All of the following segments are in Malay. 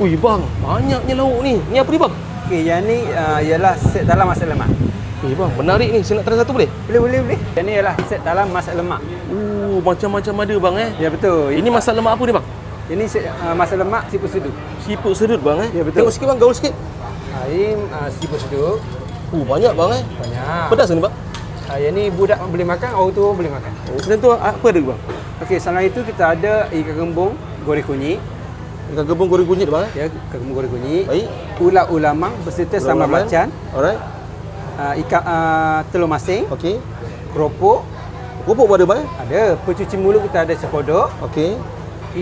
Ui bang, banyaknya lauk ni. Ni apa ni bang? Okey, yang ni ialah set dalam masak lemak. Eh bang, menarik ni. Saya nak try satu boleh? Boleh. Yang ni ialah set dalam masak lemak. Macam-macam ada bang Ya betul. Ini masak lemak apa ni bang? Ini set masak lemak siput sedut. Siput sedut bang Ya, betul. Tengok sikit bang, gaul sikit. Ini siput sedut. Banyak bang Banyak. Pedas ni bang? Yang ni budak boleh makan, orang tua boleh makan. Selain tu apa ada bang? Okey, selain itu kita ada ikan gembung goreng kunyit. Ikan gembung goreng kunyit bang Ya, ikan gembung goreng kunyit. Baik. Ulat ulamang beserta sambal belacan. Alright. Ikan telur masing. Okey. Keropok. Keropok pun ada bang Ada. Pencuci mulut kita ada sekodok. Okey.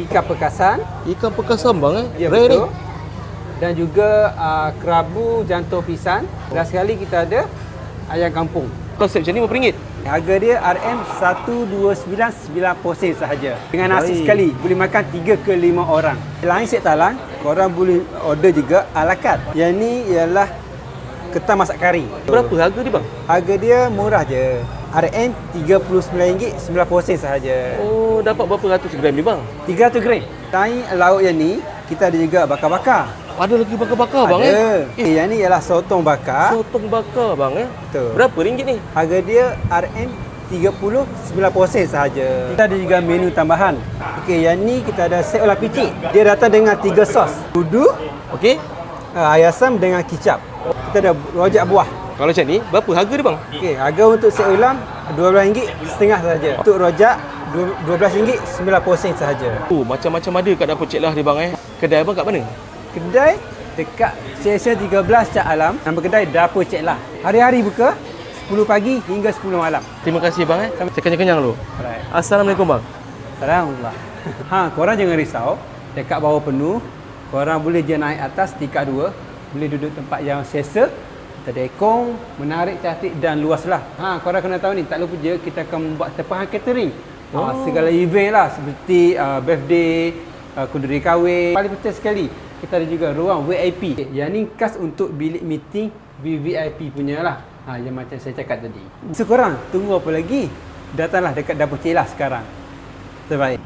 Ikan pekasan. Ikan pekasam bang Ya, Rare betul. Dan juga kerabu jantung pisang. Dan sekali kita ada ayam kampung. Konsep macam ni berapa ringgit? Harga dia RM1299 sen sahaja. Dengan nasi Baik. sekali boleh makan 3 ke 5 orang. Lain set talang, korang boleh order juga ala carte. Yang ni ialah ketan masak kari. Berapa harga ni bang? Harga dia murah je. RM39.90 sen sahaja. Oh, dapat berapa ratus gram ni bang? 300 gram. Selain lauk yang ni, kita ada juga bakar-bakar. Ada lagi bakar-bakar bang Ada. Yang ni ialah sotong bakar. Sotong bakar bang Betul. Berapa ringgit ni? Harga dia RM39 sen sahaja. Kita ada juga menu tambahan. Okey, yang ni kita ada set ulam picik. Dia datang dengan 3 sos. Dudu, Okey. air asam dengan kicap. Kita ada rojak buah. Kalau macam ni, berapa harga dia bang? Okey, harga untuk set ulam RM12.5 sahaja. Untuk rojak RM12.90 sen sahaja. Macam-macam ada kat dapur Cik Lah ni bang Kedai abang kat mana? Kedai dekat Seksyen 13 Shah Alam. Nama kedai Dapur Cik Lah. Hari-hari buka 10 pagi hingga 10 malam. Terima kasih bang Saya kenyang-kenyang dulu. Alright. Assalamualaikum bang. Alhamdulillah. Korang jangan risau. Dekat bawah penuh. Korang boleh je naik atas tingkat 2. Boleh duduk tempat yang selesa. Kita ada aircon, menarik, cantik dan luas lah. Korang kena tahu ni, tak lupa je kita akan membuat tempahan catering. Segala event lah seperti birthday, kunduri kahwin. Paling penting sekali, kita ada juga ruang VIP. Yang ni khas untuk bilik meeting VVIP punya lah. Yang macam saya cakap tadi. So korang tunggu apa lagi? Datanglah dekat Dapur Cik Lah sekarang. Terbaik.